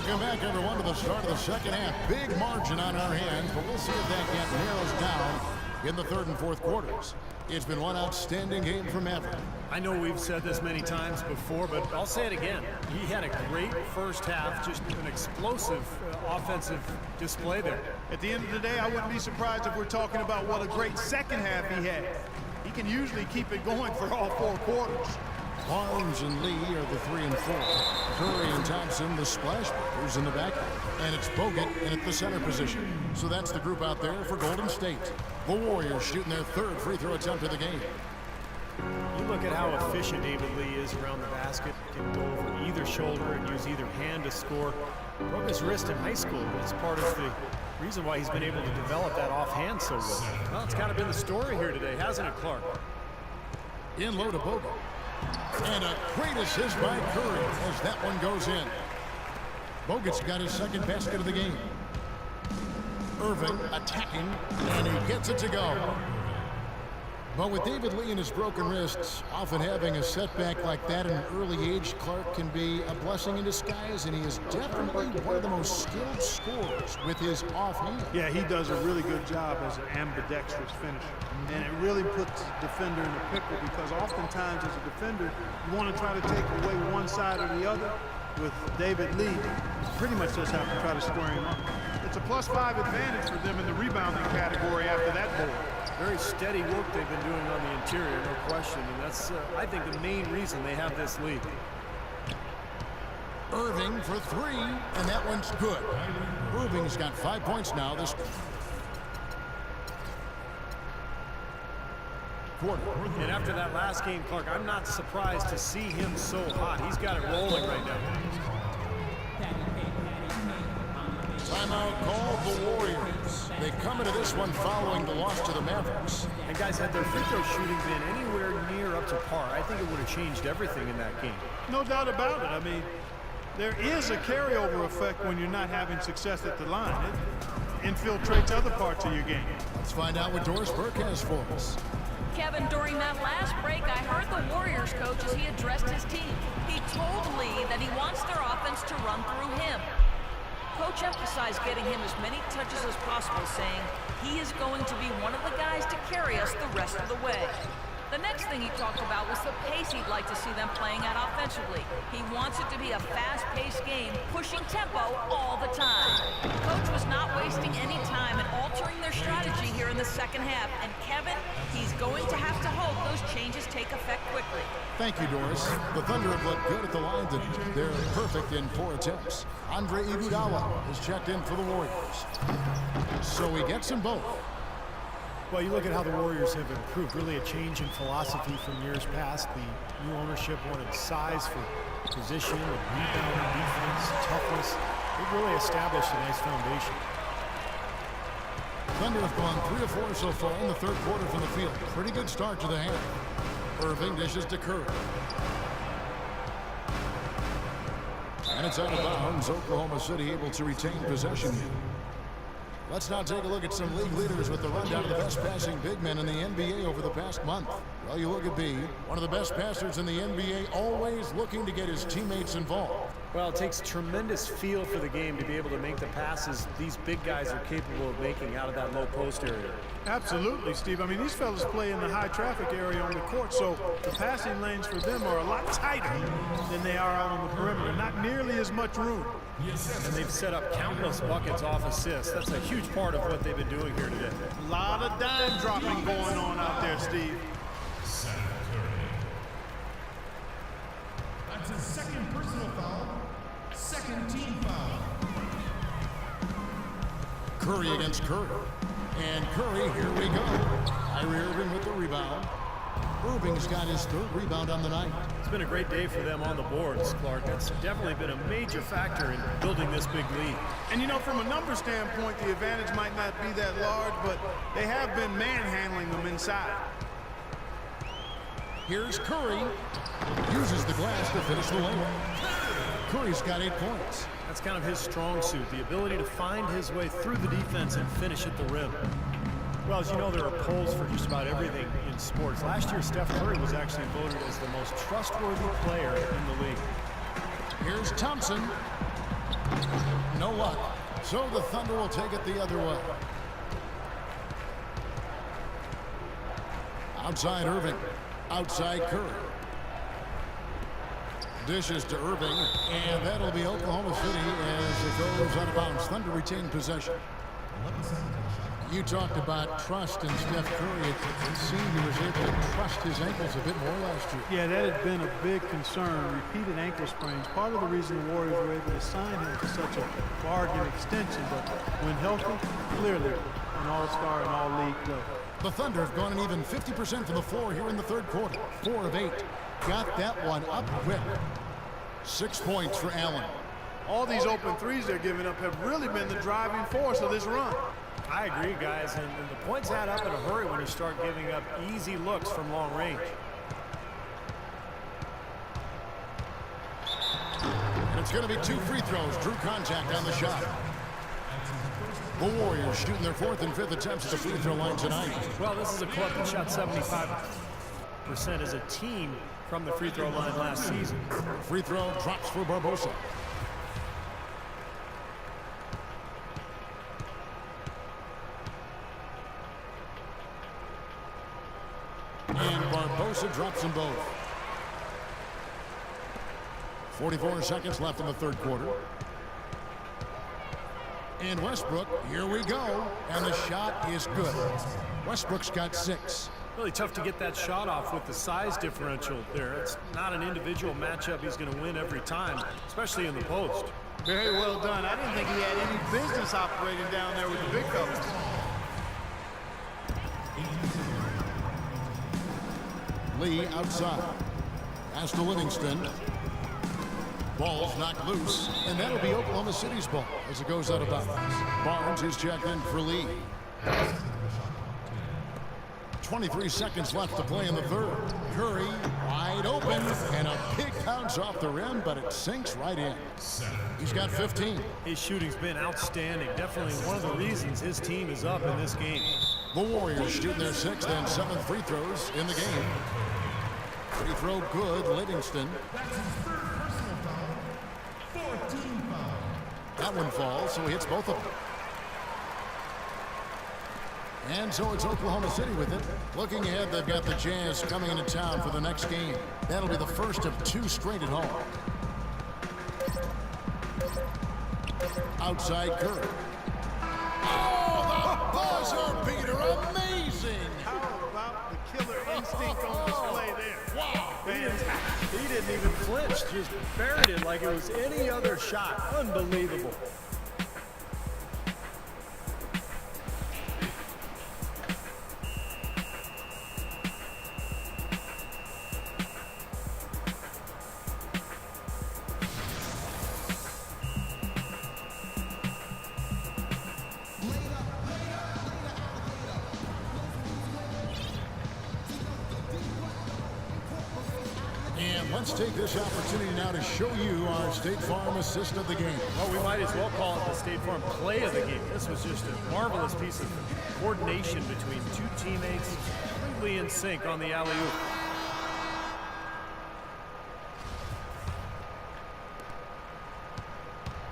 Welcome back, everyone, to the start of the second half. Big margin on our hands, but we'll see if that gap narrows down in the third and fourth quarters. It's been one outstanding game from Maverick. I know we've said this many times before, but I'll say it again. He had a great first half, just an explosive offensive display there. At the end of the day, I wouldn't be surprised if we're talking about what a great second half he had. He can usually keep it going for all four quarters. Barnes and Lee are the 3 and 4. Curry and Thompson, the splash breakers in the backcourt. And it's Bogut in at the center position. So that's the group out there for Golden State. The Warriors shooting their third free throw attempt of the game. You look at how efficient David Lee is around the basket. Can go over either shoulder and use either hand to score. Broke his wrist in high school. It's part of the reason why he's been able to develop that offhand so well. Well, it's kind of been the story here today, hasn't it, Clark? In low to Bogut. And a great assist by Curry as that one goes in. Bogut's got his second basket of the game. Irving attacking, and he gets it to go. But with David Lee and his broken wrists, often having a setback like that at an early age, Clark can be a blessing in disguise, and he is definitely one of the most skilled scorers with his offhand. Yeah, he does a really good job as an ambidextrous finisher. And it really puts the defender in a pickle because oftentimes as a defender, you want to try to take away one side or the other. With David Lee, you pretty much just have to try to square him up. It's a +5 advantage for them in the rebounding category after that board. Very steady work they've been doing on the interior, no question. And that's, I think, the main reason they have this lead. Irving for 3, and that one's good. Irving's got 5 points now this quarter. And after that last game, Clark, I'm not surprised to see him so hot. He's got it rolling right now. Timeout called the Warriors. They come into this one following the loss to the Mavericks. And guys, had their free throw shooting been anywhere near up to par, I think it would have changed everything in that game. No doubt about it. I mean, there is a carryover effect when you're not having success at the line. It infiltrates other parts of your game. Let's find out what Doris Burke has for us. Kevin, during that last break, I heard the Warriors coach as he addressed his team. He told Lee that he wants their offense to run through him. Coach emphasized getting him as many touches as possible, saying he is going to be one of the guys to carry us the rest of the way. The next thing he talked about was the pace he'd like to see them playing at offensively. He wants it to be a fast-paced game, pushing tempo all the time. Coach was not wasting any time in altering their strategy here in the second half. And Kevin, he's going to have to hope those changes take effect quickly. Thank you, Doris. The Thunder have looked good at the line today. They're perfect in 4 attempts. Andre Iguodala is checked in for the Warriors. So he gets them both. Well, you look at how the Warriors have improved. Really a change in philosophy from years past. The new ownership wanted size for position and rebounding, defense, toughness. They've really established a nice foundation. Thunder have gone 3 of 4 so far in the third quarter from the field. Pretty good start to the half. Irving dishes to Curry. And it's out of bounds. Oklahoma City able to retain possession. Let's now take a look at some league leaders with the rundown of the best passing big men in the NBA over the past month. Well, you look at B, one of the best passers in the NBA, always looking to get his teammates involved. Well, it takes tremendous feel for the game to be able to make the passes these big guys are capable of making out of that low post area. Absolutely, Steve. I mean, these fellas play in the high traffic area on the court, so the passing lanes for them are a lot tighter than they are out on the perimeter. Not nearly as much room. And they've set up countless buckets off assists. That's a huge part of what they've been doing here today. A lot of dime dropping going on out there, Steve. That's his second personal foul, second team foul. Curry against Curry. And Curry, here we go. Kyrie Irving with the rebound. Irving's got his 3rd rebound on the night. It's been a great day for them on the boards, Clark. That's definitely been a major factor in building this big lead. And you know, from a number standpoint, the advantage might not be that large, but they have been manhandling them inside. Here's Curry. Uses the glass to finish the layup. Curry's got 8 points. That's kind of his strong suit, the ability to find his way through the defense and finish at the rim. Well, as you know, there are polls for just about everything in sports. Last year, Steph Curry was actually voted as the most trustworthy player in the league. Here's Thompson. No luck. So the Thunder will take it the other way. Outside Irving. Outside Curry. Dishes to Irving, and that'll be Oklahoma City as it goes out of bounds. Thunder retain possession. You talked about trust in Steph Curry. It seemed he was able to trust his ankles a bit more last year. Yeah, that had been a big concern. Repeated ankle sprains. Part of the reason the Warriors were able to sign him to such a bargain extension, but when healthy, clearly an all-star and all-league player. The Thunder have gone an even 50% from the floor here in the third quarter. 4 of 8. Got that one up quick. 6 points for Allen. All these open threes they're giving up have really been the driving force of this run. I agree, guys, and the points add up in a hurry when you start giving up easy looks from long range. And it's going to be 2 free throws. Drew contact on the shot. The Warriors shooting their 4th and 5th attempts at the free throw line tonight. Well, this is a club that shot 75% as a team from the free throw line last season. Free throw drops for Barbosa. And Barbosa drops them both. 44 seconds left in the third quarter. And Westbrook, here we go. And the shot is good. Westbrook's got 6. Really tough to get that shot off with the size differential there. It's not an individual matchup he's going to win every time, especially in the post. Very well done. I didn't think he had any business operating down there with the big fellas. Lee outside. Pass to Livingston. Ball's knocked loose, and that'll be Oklahoma City's ball as it goes out of bounds. Barnes is checked in for Lee. 23 seconds left to play in the third. Curry wide open, and a big bounce off the rim, but it sinks right in. He's got 15. His shooting's been outstanding. Definitely one of the reasons his team is up in this game. The Warriors shooting their 6th and 7th free throws in the game. Free throw good, Livingston. That one falls, so he hits both of them. And so it's Oklahoma City with it. Looking ahead, they've got the Jazz coming into town for the next game. That'll be the first of 2 straight at home. Outside Curry. Oh, the buzzer beater! Amazing! How about the killer instinct on display there? Wow! He didn't even flinch, just buried it like it was any other shot. Unbelievable. And let's take this opportunity now to show you our State Farm assist of the game. Well, we might as well call it the State Farm play of the game. This was just a marvelous piece of coordination between 2 teammates, completely in sync on the alley-oop.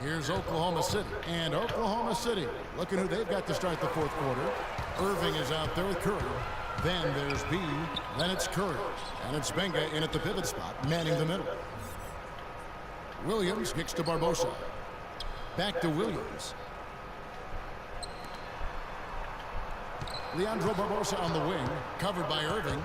Here's Oklahoma City. And Oklahoma City, looking who they've got to start the 4th quarter. Irving is out there with Curry. Then there's B. Then it's Curry. And it's Benga in at the pivot spot, manning the middle. Williams kicks to Barbosa. Back to Williams. Leandro Barbosa on the wing, covered by Irving.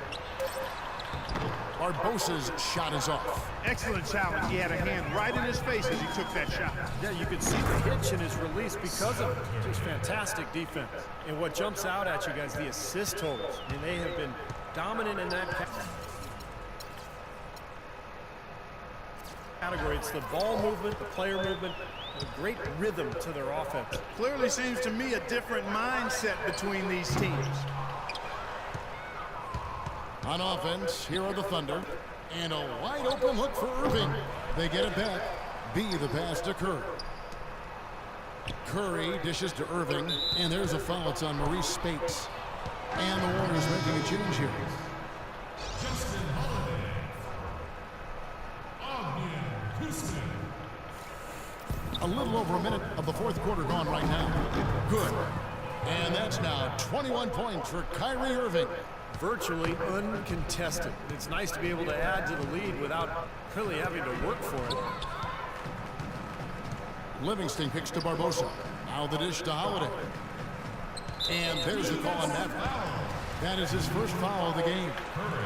Barbosa's shot is off. Excellent challenge. He had a hand right in his face as he took that shot. Yeah, you could see the hitch in his release because of it. Just fantastic defense. And what jumps out at you guys, the assist totals. I mean, they have been dominant in that category. It's the ball movement, the player movement, a great rhythm to their offense. Clearly seems to me a different mindset between these teams. On offense, here are the Thunder. And a wide open look for Irving. They get it back. B, the pass to Curry. Curry dishes to Irving. And there's a foul. It's on Maurice Spates. And the Warriors making a change here. Justin Holiday. Ognian Kuzmin. A little over a minute of the fourth quarter gone right now. Good. And that's now 21 points for Kyrie Irving. Virtually uncontested. It's nice to be able to add to the lead without really having to work for it. Livingston kicks to Barbosa. Now the dish to Holiday. And there's the call on that. That is his first foul of the game.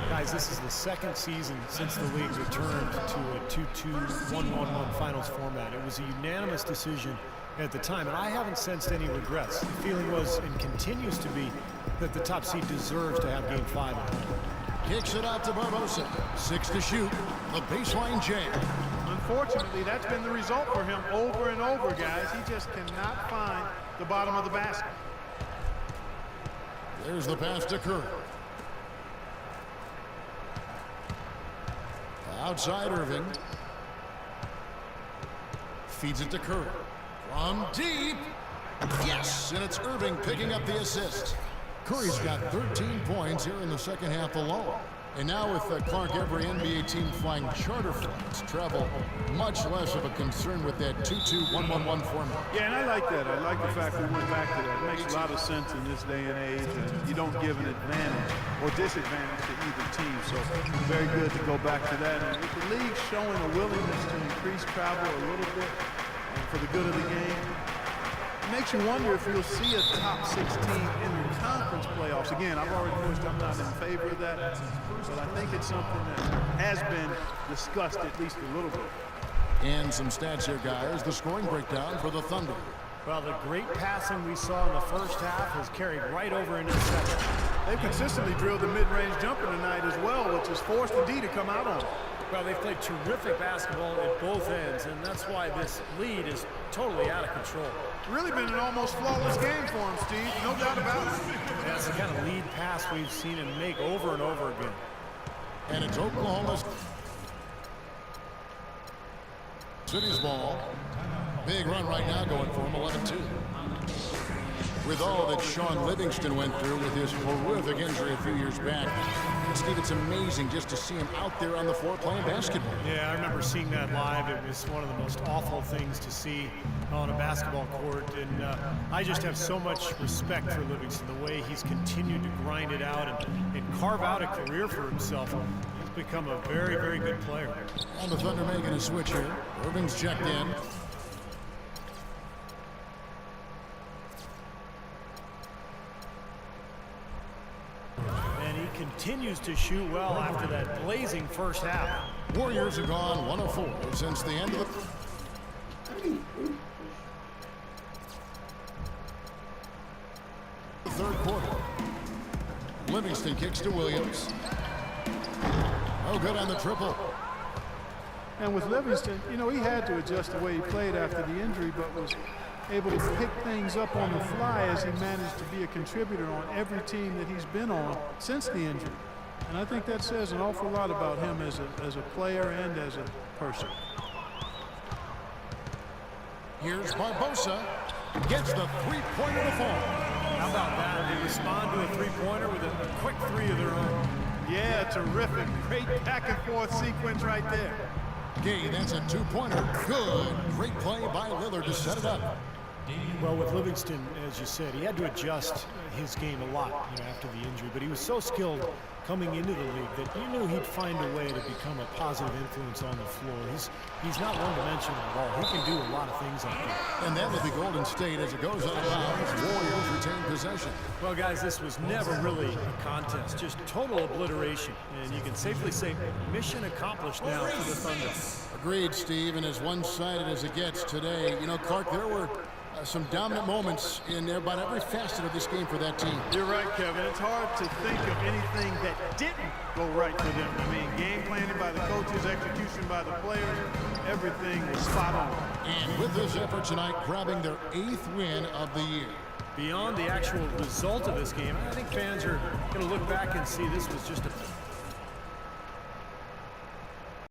Guys, this is the second season since the league returned to a 2-2-1-1-1 finals format. It was a unanimous decision at the time, and I haven't sensed any regrets. The feeling was, and continues to be, that the top seed deserves to have Game 5 at home. Kicks it out to Barbosa. 6 to shoot. The baseline jam. Unfortunately, that's been the result for him over and over, guys. He just cannot find the bottom of the basket. There's the pass to Curry. Outside Irving. Feeds it to Curry. From deep. Yes, and it's Irving picking up the assist. Curry's got 13 points here in the second half alone. And now with Clark, every NBA team flying charter flights, travel much less of a concern with that 2-2-1-1-1 format. Yeah, and I like that. I like the fact we went back to that. It makes a lot of sense in this day and age. And you don't give an advantage or disadvantage to either team. So very good to go back to that. And with the league showing a willingness to increase travel a little bit for the good of the game, it makes you wonder if you'll see a top 6 team in the conference playoffs. Again, I've already pushed, I'm not in favor of that, but I think it's something that has been discussed at least a little bit. And some stats here, guys. The scoring breakdown for the Thunder. Well, the great passing we saw in the first half has carried right over into the second. They've consistently drilled the mid-range jumper tonight as well, which has forced the D to come out on it. Well, they've played terrific basketball at both ends, and that's why this lead is totally out of control. Really been an almost flawless game for him, Steve. No doubt about it. That's the kind of lead pass we've seen him make over and over again. And it's Oklahoma City's ball. Big run right now going for him, 11-2. With all that Sean Livingston went through with his horrific injury a few years back, Steve, it's amazing just to see him out there on the floor playing basketball. Yeah, I remember seeing that live. It was one of the most awful things to see on a basketball court, and I just have so much respect for Livingston, the way he's continued to grind it out and carve out a career for himself. He's become a very, very good player. And the Thunder making a switch here. Irving's checked in. Continues to shoot well after that blazing first half. Warriors have gone 1 of 4 since the end of the third quarter. Livingston kicks to Williams. Oh, good on the triple. And with Livingston, you know, he had to adjust the way he played after the injury, but was able to pick things up on the fly as he managed to be a contributor on every team that he's been on since the injury. And I think that says an awful lot about him as a player and as a person. Here's Barbosa. Gets the three-pointer to fall. How about that? They respond to a three-pointer with a quick three of their own. Yeah, terrific. Great back-and-forth sequence right there. Gay, that's a two-pointer. Good. Great play by Lillard to set it up. Well, with Livingston, as you said, he had to adjust his game a lot, after the injury. But he was so skilled coming into the league that you knew he'd find a way to become a positive influence on the floor. He's not one-dimensional at all. He can do a lot of things out there. And that will be Golden State as it goes out of bounds. Warriors retain possession. Well, guys, this was never really a contest, just total obliteration. And you can safely say mission accomplished now for the Thunder. Agreed, Steve, and as one-sided as it gets today. Clark, there were some dominant moments in about every facet of this game for that team. You're right, Kevin. It's hard to think of anything that didn't go right for them. I mean, game planning by the coaches, execution by the players, everything was spot on. And with this effort tonight, grabbing their 8th win of the year. Beyond the actual result of this game, I think fans are going to look back and see this was just a